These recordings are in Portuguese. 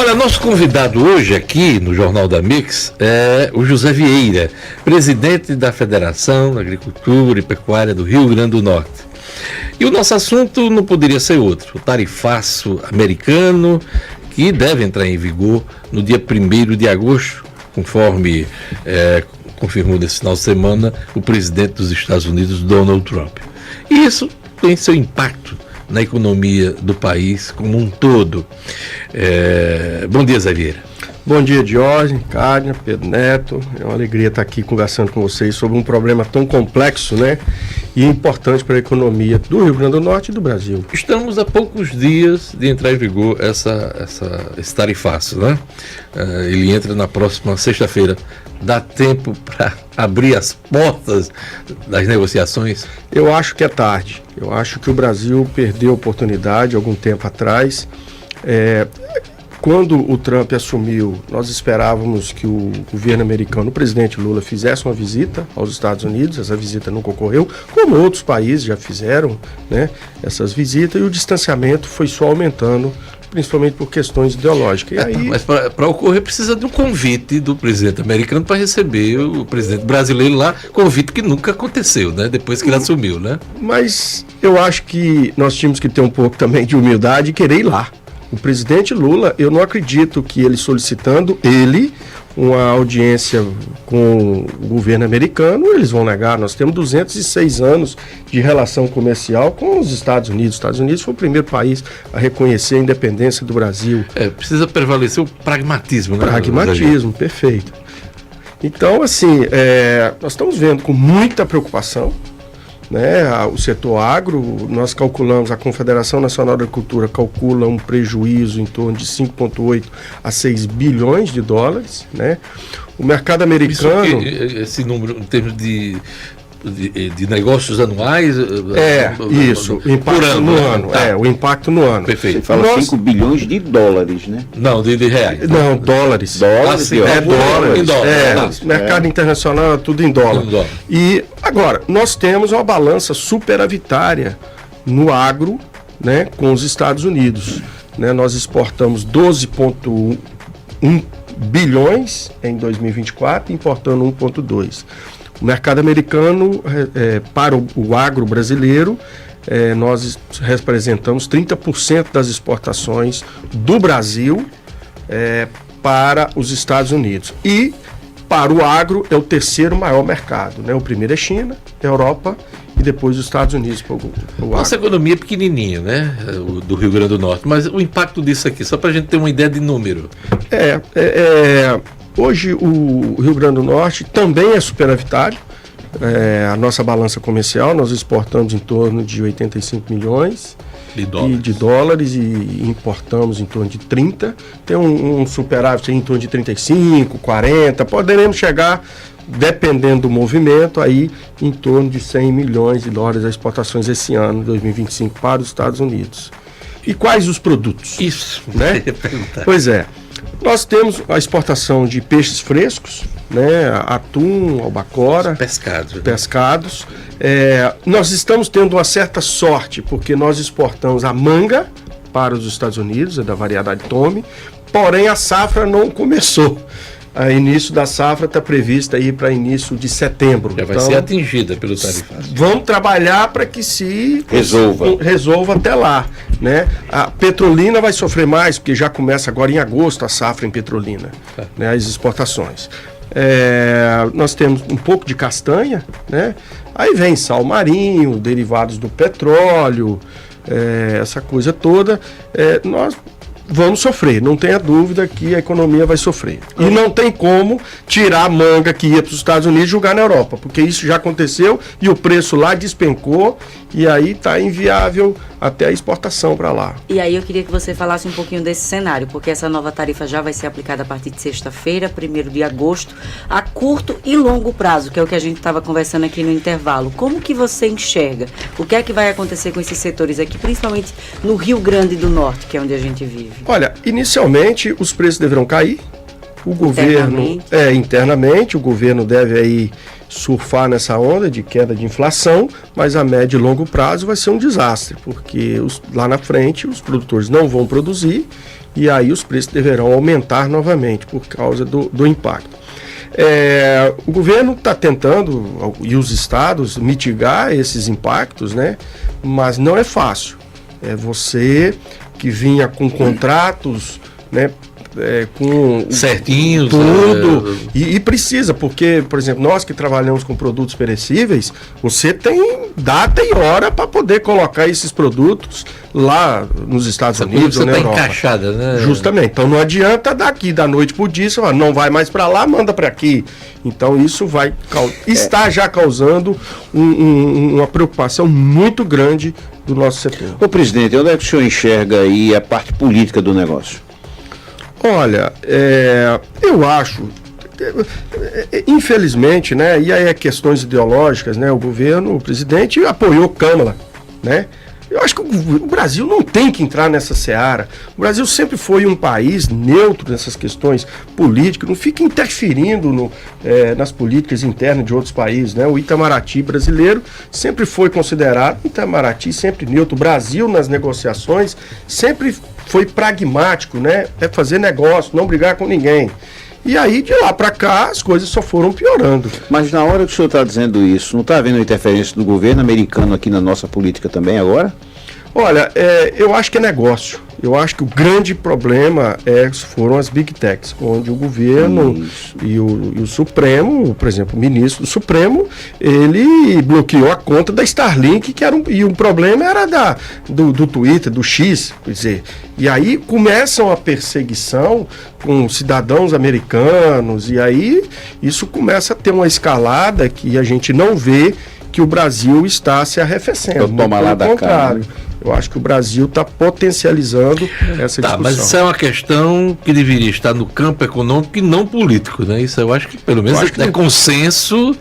Olha, nosso convidado hoje aqui no Jornal da Mix é o José Vieira, presidente da Federação da Agricultura e Pecuária do Rio Grande do Norte. E o nosso assunto não poderia ser outro, o tarifaço americano, que deve entrar em vigor no dia 1º de agosto, conforme confirmou nesse final de semana o presidente dos Estados Unidos, Donald Trump. E isso tem seu impacto na economia do país como um todo. Bom dia, Zé Vieira. Bom dia, Jorge, Cádnia, Pedro Neto. É uma alegria estar aqui conversando com vocês sobre um problema tão complexo, né? E importante para a economia do Rio Grande do Norte e do Brasil. Estamos a poucos dias de entrar em vigor esse tarifaço, né? Ele entra na próxima sexta-feira. Dá tempo para abrir as portas das negociações? Eu acho que é tarde. Eu acho que o Brasil perdeu a oportunidade algum tempo atrás. Quando o Trump assumiu, nós esperávamos que o governo americano, o presidente Lula, fizesse uma visita aos Estados Unidos. Essa visita nunca ocorreu, como outros países já fizeram, né, essas visitas, e o distanciamento foi só aumentando, principalmente por questões ideológicas. Mas para ocorrer precisa de um convite do presidente americano para receber o presidente brasileiro lá, convite que nunca aconteceu, né, depois que ele assumiu, né? Mas eu acho que nós tínhamos que ter um pouco também de humildade e querer ir lá. O presidente Lula, eu não acredito que ele solicitando uma audiência com o governo americano, eles vão negar. Nós temos 206 anos de relação comercial com os Estados Unidos. Os Estados Unidos foi o primeiro país a reconhecer a independência do Brasil. Precisa prevalecer o pragmatismo, né? Pragmatismo, perfeito. Então, assim, nós estamos vendo com muita preocupação, né, o setor agro. Nós calculamos, a Confederação Nacional da Agricultura calcula um prejuízo em torno de 5,8 a 6 bilhões de dólares, né? O mercado americano... Esse número em termos de negócios anuais? Isso, o impacto no ano. O impacto no ano. Perfeito. Você fala 5 bilhões de dólares, né? Não, de reais. Não, dólares. Dólares? Dólares. Mercado internacional é tudo em dólar. E agora, nós temos uma balança superavitária no agro, né, com os Estados Unidos. Né, nós exportamos 12,1 bilhões em 2024, importando 1,2. O mercado americano, para o agro brasileiro, nós representamos 30% das exportações do Brasil para os Estados Unidos. E para o agro é o terceiro maior mercado, né? O primeiro é China, Europa e depois os Estados Unidos. Nossa economia é pequenininha, né? Do Rio Grande do Norte, mas o impacto disso aqui, só para a gente ter uma ideia de número. Hoje o Rio Grande do Norte também é superavitário. A nossa balança comercial, nós exportamos em torno de 85 milhões de dólares e importamos em torno de 30. Tem um superávit em torno de 35, 40. Poderemos chegar, dependendo do movimento, aí em torno de 100 milhões de dólares de exportações esse ano, 2025, para os Estados Unidos. E quais os produtos? Isso, né? Pois é. Nós temos a exportação de peixes frescos, né, atum, albacora, pescados. Nós estamos tendo uma certa sorte, porque nós exportamos a manga para os Estados Unidos, da variedade Tome, porém a safra não começou. O início da safra está prevista aí para início de setembro. Já vai ser atingida pelo tarifaço. Vamos trabalhar para que se resolva até lá, né? A Petrolina vai sofrer mais, porque já começa agora em agosto a safra em Petrolina, né? As exportações. Nós temos um pouco de castanha, né? Aí vem sal marinho, derivados do petróleo, essa coisa toda. Nós vamos sofrer, não tenha dúvida que a economia vai sofrer. E não tem como tirar a manga que ia para os Estados Unidos e jogar na Europa, porque isso já aconteceu e o preço lá despencou e aí está inviável até a exportação para lá. E aí eu queria que você falasse um pouquinho desse cenário, porque essa nova tarifa já vai ser aplicada a partir de sexta-feira, 1º de agosto, a curto e longo prazo, que é o que a gente estava conversando aqui no intervalo. Como que você enxerga? O que é que vai acontecer com esses setores aqui, principalmente no Rio Grande do Norte, que é onde a gente vive? Olha, inicialmente os preços deverão cair. O governo, internamente, o governo deve aí surfar nessa onda de queda de inflação, mas a médio e longo prazo vai ser um desastre, porque lá na frente os produtores não vão produzir e aí os preços deverão aumentar novamente por causa do impacto. O governo está tentando, e os estados, mitigar esses impactos, né? Mas não é fácil. É você que vinha com contratos, né? Com certinhos, tudo, e precisa, porque, por exemplo, nós que trabalhamos com produtos perecíveis, você tem data e hora para poder colocar esses produtos lá nos Estados Unidos ou na Europa. Encaixada, né? Justamente, então não adianta daqui da noite pro dia, você fala, não vai mais para lá, manda para aqui. Então isso está já causando uma preocupação muito grande do nosso setor. Ô presidente, onde é que o senhor enxerga aí a parte política do negócio? Olha, eu acho, infelizmente, né, e aí é questões ideológicas, né, o governo, o presidente apoiou Câmara, né? Eu acho que o Brasil não tem que entrar nessa seara. O Brasil sempre foi um país neutro nessas questões políticas, não fica interferindo nas políticas internas de outros países, né? O Itamaraty brasileiro sempre foi considerado, Itamaraty sempre neutro. O Brasil nas negociações sempre foi pragmático, né? É fazer negócio, não brigar com ninguém. E aí, de lá para cá, as coisas só foram piorando. Mas na hora que o senhor está dizendo isso, não está havendo interferência do governo americano aqui na nossa política também agora? Olha, eu acho que é negócio. Eu acho que o grande problema foram as Big Techs, onde o governo e o Supremo, por exemplo, o ministro do Supremo, ele bloqueou a conta da Starlink, e o problema era do Twitter, do X, quer dizer. E aí começam a perseguição com cidadãos americanos, e aí isso começa a ter uma escalada que a gente não vê que o Brasil está se arrefecendo. Toma lá da cara. Eu acho que o Brasil está potencializando essa discussão. Mas isso é uma questão que deveria estar no campo econômico e não político, né? Isso eu acho que pelo menos é consenso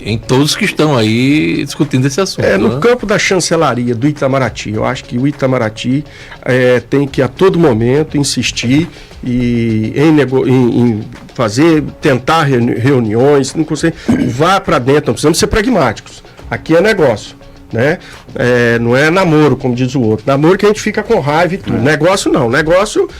em todos que estão aí discutindo esse assunto. No campo da chancelaria do Itamaraty, eu acho que o Itamaraty tem que a todo momento insistir em tentar reuniões, não consegue, vá para dentro, não precisamos ser pragmáticos. Aqui é negócio. Né? Não é namoro, como diz o outro. Namoro que a gente fica com raiva e tudo. Negócio não. Negócio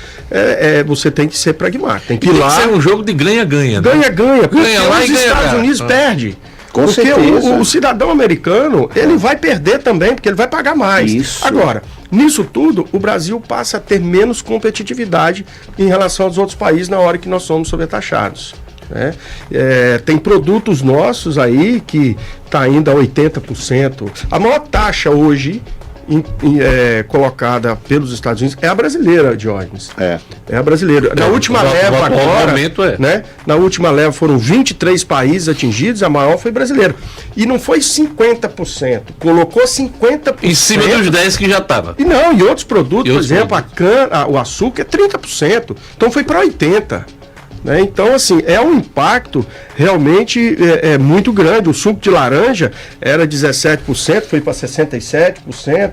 você tem que ser pragmático. Tem que ir lá. Tem que ser um jogo de ganha-ganha. Né? Ganha-ganha. Ganha lá e os Estados Unidos perde. Com porque certeza. O cidadão americano, ele vai perder também, porque ele vai pagar mais. Isso. Agora, nisso tudo, o Brasil passa a ter menos competitividade em relação aos outros países na hora que nós somos sobretaxados. Né? Tem produtos nossos aí que está ainda a 80%. A maior taxa hoje colocada pelos Estados Unidos é a brasileira, Diógenes. É a brasileira. Na última leva agora, né? Na última leva foram 23 países atingidos, a maior foi brasileira. E não foi 50%, colocou 50%. Em cima dos 10 que já estava. E outros produtos, por exemplo, o açúcar é 30%. Então foi para 80%. Né? Então, assim, é um impacto realmente muito grande. O suco de laranja era 17%, foi para 67%.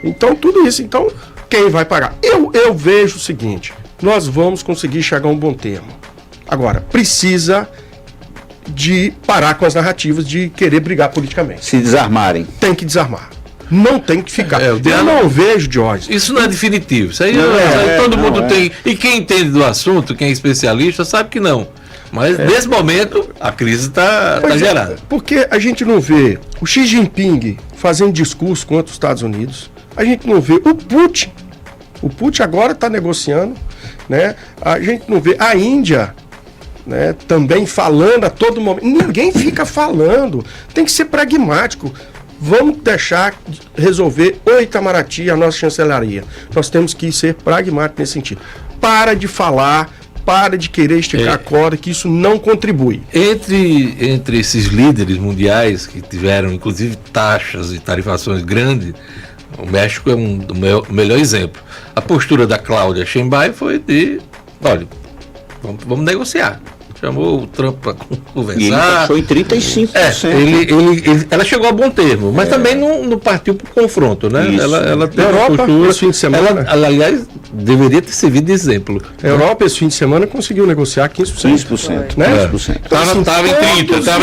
Então, tudo isso. Então, quem vai pagar? Eu vejo o seguinte, nós vamos conseguir chegar a um bom termo. Agora, precisa de parar com as narrativas de querer brigar politicamente. Se desarmarem. Tem que desarmar. Não tem que ficar. Eu não vejo, Jorge. Isso não é definitivo. Isso aí, todo mundo tem. E quem entende do assunto, quem é especialista, sabe que não. Mas nesse momento a crise está gerada. Porque a gente não vê o Xi Jinping fazendo discurso contra os Estados Unidos. A gente não vê o Putin. O Putin agora está negociando. Né? A gente não vê a Índia. Né, também falando a todo momento. Ninguém fica falando. Tem que ser pragmático. Vamos deixar resolver o Itamaraty, a nossa chancelaria. Nós temos que ser pragmáticos nesse sentido. Para de falar, para de querer esticar a corda, que isso não contribui. Entre esses líderes mundiais que tiveram, inclusive, taxas e tarifações grandes, o México é o melhor exemplo. A postura da Cláudia Sheinbaum foi de, olha, vamos negociar. Chamou o Trump para conversar. E ele taxou em 35%. Ela chegou a bom termo, mas também não partiu para o confronto, né? Ela teve a Europa, postura. esse fim de semana. Ela, aliás, deveria ter servido de exemplo. A Europa, esse fim de semana, conseguiu negociar 15%. Né? 15%. Estava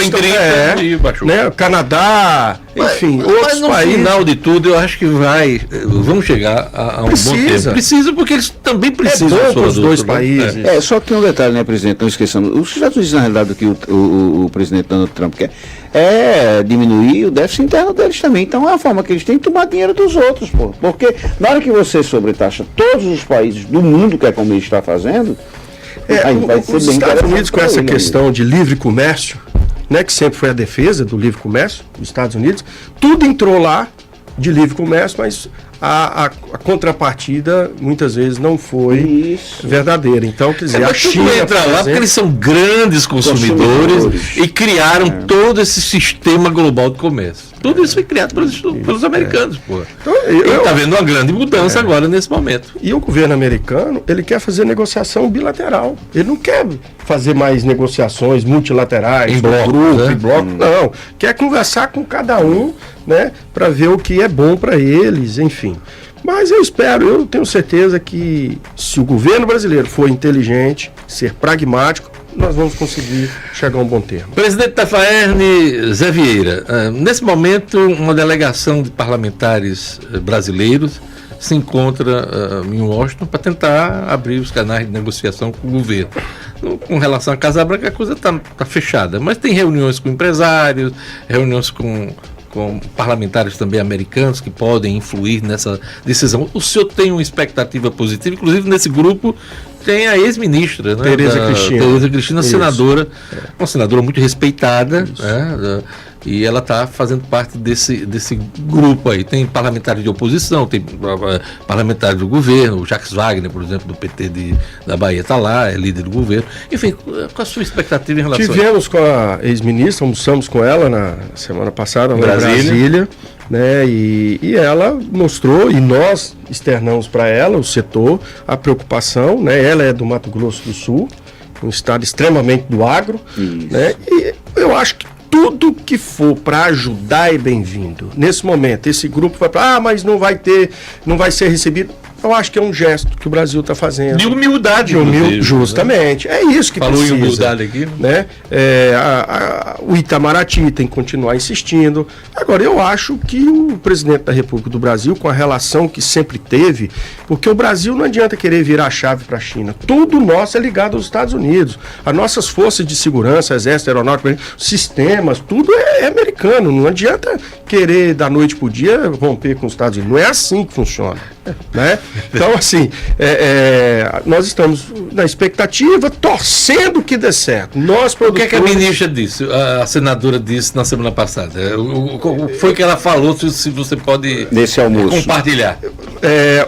em 30%, e baixou. Né? Canadá, Enfim, mas no final de tudo, eu acho que vamos chegar a um bom tempo. Precisa, porque eles também precisam. É bom para os dois países. Só que tem um detalhe, né, presidente? Não esqueçamos. Os Estados Unidos, na realidade, o que o presidente Donald Trump quer é diminuir o déficit interno deles também. Então é uma forma que eles têm de tomar dinheiro dos outros, pô. Porque na hora que você sobretaxa todos os países do mundo, que é como ele está fazendo, os Estados Unidos, com essa questão de livre comércio, né, que sempre foi a defesa do livre comércio dos Estados Unidos, tudo entrou lá de livre comércio, mas a contrapartida muitas vezes não foi verdadeira. Então, quer dizer, a China entra lá porque eles são grandes consumidores e criaram todo esse sistema global de comércio. Tudo isso foi criado pelos americanos, pô. Então, está havendo uma grande mudança agora nesse momento. E o governo americano, ele quer fazer negociação bilateral. Ele não quer fazer mais negociações multilaterais, em bloco, não. Quer conversar com cada um, né, para ver o que é bom para eles, enfim. Mas eu tenho certeza que se o governo brasileiro for inteligente, ser pragmático, nós vamos conseguir chegar a um bom termo. Presidente Tafaerne, Zé Vieira, nesse momento uma delegação de parlamentares brasileiros se encontra em Washington para tentar abrir os canais de negociação com o governo. Com relação à Casa Branca, a coisa está fechada, mas tem reuniões com empresários, reuniões com parlamentares também americanos que podem influir nessa decisão. O senhor tem uma expectativa positiva? Inclusive nesse grupo tem a ex-ministra, né, Tereza Cristina, senadora, uma senadora muito respeitada, né, e ela está fazendo parte desse grupo aí. Tem parlamentares de oposição, tem parlamentares do governo, o Jacques Wagner, por exemplo, do PT da Bahia está lá, é líder do governo. Enfim, qual a sua expectativa em relação a isso? Tivemos com a ex-ministra, almoçamos com ela na semana passada, lá em Brasília, né, e ela mostrou, e nós externamos para ela, o setor, a preocupação, né, ela é do Mato Grosso do Sul, um estado extremamente do agro, né, e eu acho que tudo que for para ajudar é bem-vindo. Nesse momento, esse grupo vai para, mas não vai ser recebido. Eu acho que é um gesto que o Brasil está fazendo. De humildade, justamente. Né? É isso que falou precisa. Falou em humildade aqui. Né? O Itamaraty tem que continuar insistindo. Agora, eu acho que o presidente da República do Brasil, com a relação que sempre teve, porque o Brasil não adianta querer virar a chave para a China. Tudo nosso é ligado aos Estados Unidos. As nossas forças de segurança, exército, aeronáutica, sistemas, tudo é americano. Não adianta querer, da noite para o dia, romper com os Estados Unidos. Não é assim que funciona. Né? Então, assim, nós estamos na expectativa, torcendo que dê certo. O que é que a ministra disse, a senadora disse na semana passada? O foi que ela falou, se você pode compartilhar?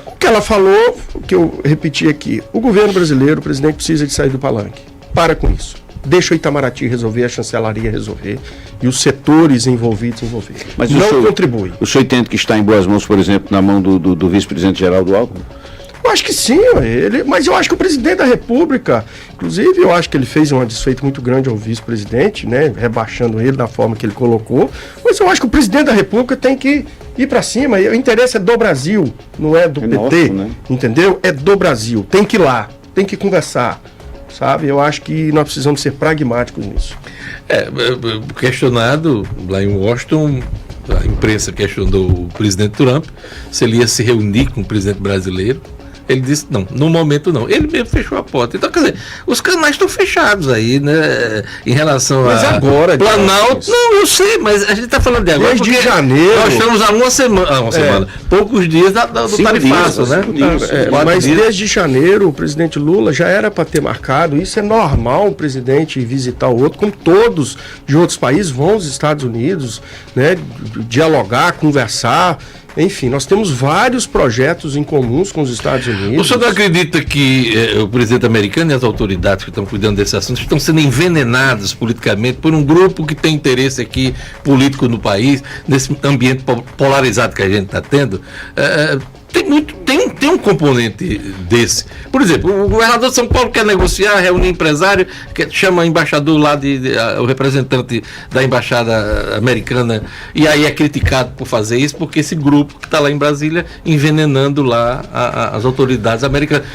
O que ela falou, que eu repeti aqui, o governo brasileiro, o presidente precisa de sair do palanque. Para com isso. Deixa o Itamaraty resolver, a chancelaria resolver e os setores envolvidos envolver. Mas não contribui. O senhor entende que está em boas mãos, por exemplo, na mão do vice-presidente Geraldo Alckmin? Eu acho que sim, mas eu acho que o presidente da República, inclusive eu acho que ele fez um desfeito muito grande ao vice-presidente, né, rebaixando ele da forma que ele colocou, mas eu acho que o presidente da República tem que ir para cima, o interesse é do Brasil, não é do PT, nosso, né? Entendeu? É do Brasil, tem que ir lá, tem que conversar. Sabe? Eu acho que nós precisamos ser pragmáticos nisso. Questionado lá em Washington, a imprensa questionou o presidente Trump se ele ia se reunir com o presidente brasileiro. Ele disse, não, no momento não. Ele mesmo fechou a porta. Então, quer dizer, os canais estão fechados aí, né? Em relação mas a agora, Planalto. Não, eu sei, mas a gente está falando de agora. Desde janeiro. Nós estamos há uma semana, poucos dias do tarifaço, né? Mas desde janeiro, o presidente Lula já era para ter marcado. Isso é normal, um presidente visitar o outro, como todos de outros países vão aos Estados Unidos, né? Dialogar, conversar. Enfim, nós temos vários projetos em comuns com os Estados Unidos. O senhor não acredita que o presidente americano e as autoridades que estão cuidando desse assunto estão sendo envenenados politicamente por um grupo que tem interesse aqui político no país, nesse ambiente polarizado que a gente está tendo? Tem um componente desse. Por exemplo, o governador de São Paulo quer negociar, reunir empresário, chama o embaixador lá, o representante da embaixada americana, e aí é criticado por fazer isso, porque esse grupo que está lá em Brasília envenenando lá as autoridades americanas.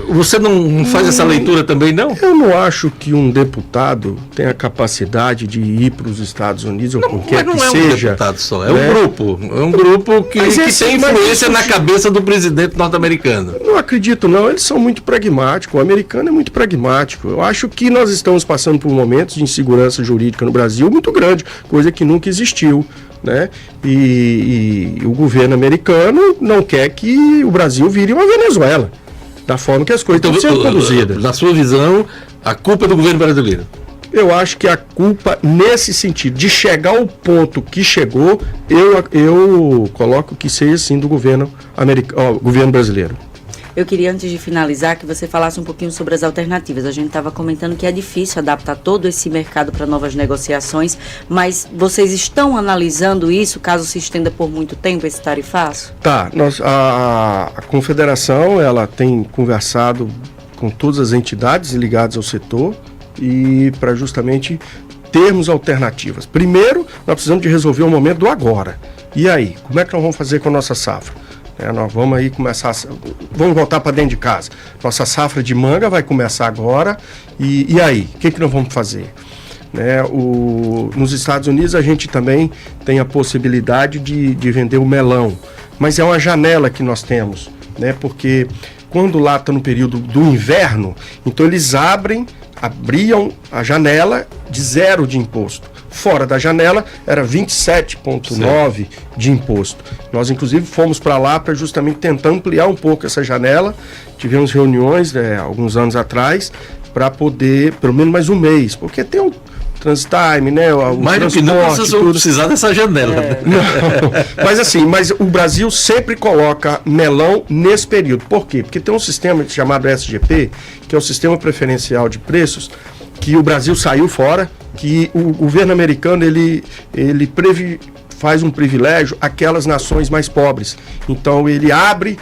Você não faz essa leitura também, não? Eu não acho que um deputado tenha a capacidade de ir para os Estados Unidos ou qualquer que seja. Não é um deputado só, é um grupo. É um grupo que tem influência na cabeça do presidente norte-americano. Não acredito, não. Eles são muito pragmáticos. O americano é muito pragmático. Eu acho que nós estamos passando por momentos de insegurança jurídica no Brasil muito grande, coisa que nunca existiu. Né? E o governo americano não quer que o Brasil vire uma Venezuela, da forma que as coisas estão sendo conduzidas. Na sua visão, a culpa é do governo brasileiro? Eu acho que a culpa, nesse sentido, de chegar ao ponto que chegou, eu coloco que seja sim do governo brasileiro. Eu queria, antes de finalizar, que você falasse um pouquinho sobre as alternativas. A gente estava comentando que é difícil adaptar todo esse mercado para novas negociações, mas vocês estão analisando isso, caso se estenda por muito tempo esse tarifaço? Tá, a Confederação, ela tem conversado com todas as entidades ligadas ao setor e para justamente termos alternativas. Primeiro, nós precisamos de resolver o momento do agora. E aí, como é que nós vamos fazer com a nossa safra? Nós vamos aí vamos voltar para dentro de casa. Nossa safra de manga vai começar agora. E aí, o que nós vamos fazer? Nos Estados Unidos a gente também tem a possibilidade de vender o melão. Mas é uma janela que nós temos, porque quando lá está no período do inverno, então eles abriam a janela de 0 de imposto. Fora da janela era 27,9% de imposto. Nós, inclusive, fomos para lá para justamente tentar ampliar um pouco essa janela. Tivemos reuniões alguns anos atrás para poder, pelo menos mais um mês, porque tem o transit time, o mais do que não precisar dessa janela. Não, mas o Brasil sempre coloca melão nesse período. Por quê? Porque tem um sistema chamado SGP, que é o Sistema Preferencial de Preços, que o Brasil saiu fora, que o governo americano ele faz um privilégio àquelas nações mais pobres. Então ele abre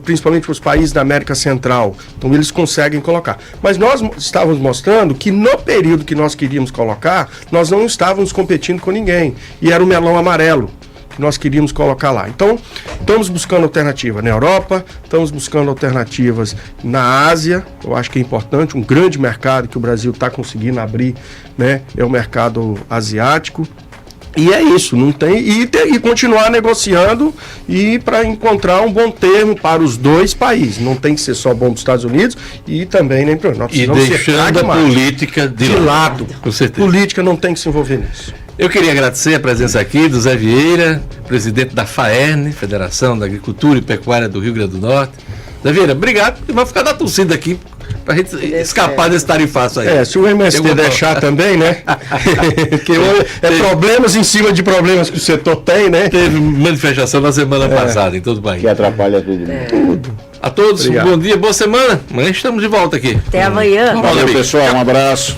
principalmente para os países da América Central. Então eles conseguem colocar. Mas nós estávamos mostrando que no período que nós queríamos colocar, nós não estávamos competindo com ninguém. E era o melão amarelo que nós queríamos colocar lá. Então, estamos buscando alternativa na Europa, estamos buscando alternativas na Ásia. Eu acho que é importante, um grande mercado que o Brasil está conseguindo abrir, é o mercado asiático. E é isso, não tem e continuar negociando e para encontrar um bom termo para os dois países. Não tem que ser só bom para os Estados Unidos e também nem para nós. E deixando a política de lado. Com certeza. Política não tem que se envolver nisso. Eu queria agradecer a presença aqui do Zé Vieira, presidente da FAERN, Federação da Agricultura e Pecuária do Rio Grande do Norte. Zé Vieira, obrigado. Vai ficar na torcida aqui pra gente escapar desse tarifaço aí. Se o MST deixar também, que é problemas em cima de problemas que o setor tem, Teve manifestação na semana passada em todo o país. Que atrapalha tudo. Tudo. A todos, obrigado. Um bom dia, boa semana. Amanhã estamos de volta aqui. Até amanhã. Valeu, pessoal. Um abraço.